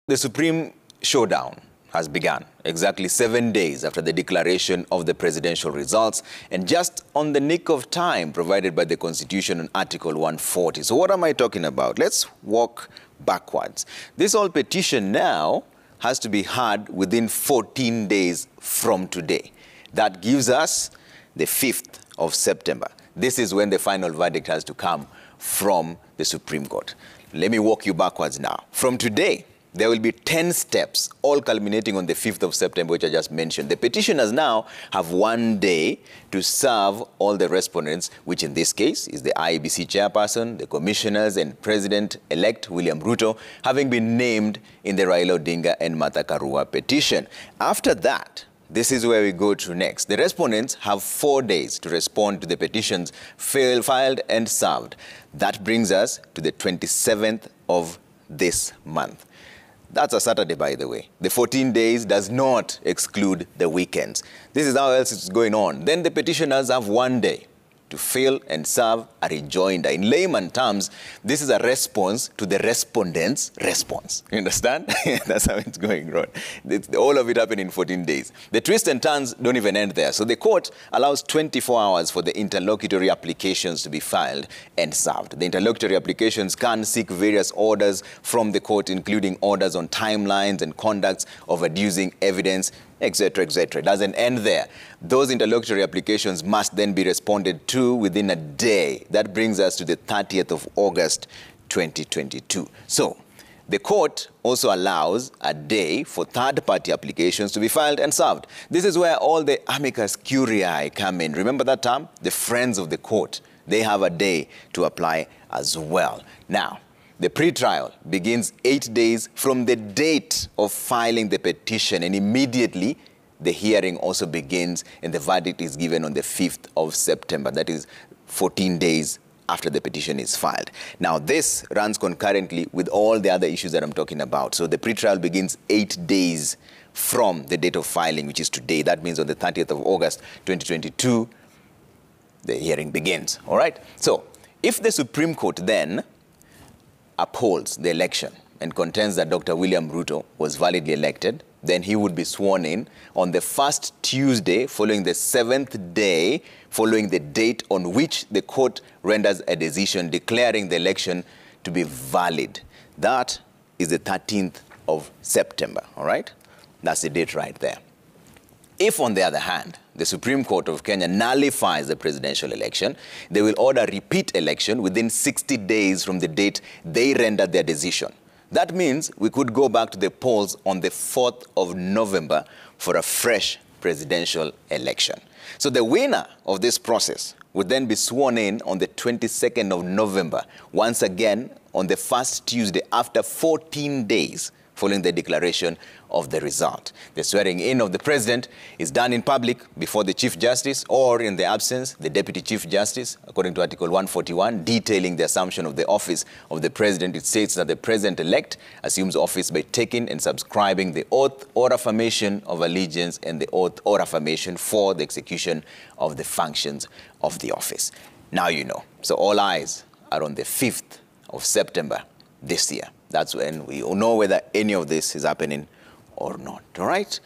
The Supreme showdown has begun exactly 7 days after the declaration of the presidential results and just on the nick of time provided by the Constitution on Article 140. So what am I talking about? Let's walk backwards. This whole petition now has to be heard within 14 days from today. That gives us the 5th of September. This is when the final verdict has to come from the Supreme Court. Let me walk you backwards now. From today, there will be 10 steps, all culminating on the 5th of September, which I just mentioned. The petitioners now have 1 day to serve all the respondents, which in this case is the IEBC chairperson, the commissioners, and President-elect William Ruto, having been named in the Raila Odinga and Martha Karua petition. After that, this is where we go to next. The respondents have 4 days to respond to the petitions filed and served. That brings us to the 27th of this month. That's a Saturday, by the way. The 14 days does not exclude the weekends. This is how else it's going on. Then the petitioners have 1 day to fill and serve a rejoinder. In layman terms, this is a response to the respondent's response. You understand? That's how it's going on. All of it happened in 14 days. The twists and turns don't even end there. So the court allows 24 hours for the interlocutory applications to be filed and served. The interlocutory applications can seek various orders from the court, including orders on timelines and conducts of adducing evidence, etc., etc. It doesn't end there. Those interlocutory applications must then be responded to within a day. That brings us to the 30th of August, 2022. So, the court also allows a day for third-party applications to be filed and served. This is where all the amicus curiae come in. Remember that term? The friends of the court. They have a day to apply as well. Now, the pre-trial begins 8 days from the date of filing the petition, and immediately the hearing also begins and the verdict is given on the 5th of September. That is 14 days after the petition is filed. Now, this runs concurrently with all the other issues that I'm talking about. So the pre-trial begins 8 days from the date of filing, which is today. That means on the 30th of August, 2022, the hearing begins. All right? So if the Supreme Court then upholds the election and contends that Dr. William Ruto was validly elected, then he would be sworn in on the first Tuesday following the 7th day following the date on which the court renders a decision declaring the election to be valid. That is the 13th of September, all right? That's the date right there. If, on the other hand, the Supreme Court of Kenya nullifies the presidential election, they will order repeat election within 60 days from the date they rendered their decision. That means we could go back to the polls on the 4th of November for a fresh presidential election. So the winner of this process would then be sworn in on the 22nd of November, once again on the first Tuesday after 14 days following the declaration of the result. The swearing in of the president is done in public before the Chief Justice or, in the absence, the Deputy Chief Justice, according to Article 141, detailing the assumption of the office of the president. It states that the president-elect assumes office by taking and subscribing the oath or affirmation of allegiance and the oath or affirmation for the execution of the functions of the office. Now you know. So all eyes are on the 5th of September this year. That's when we know whether any of this is happening or not, all right?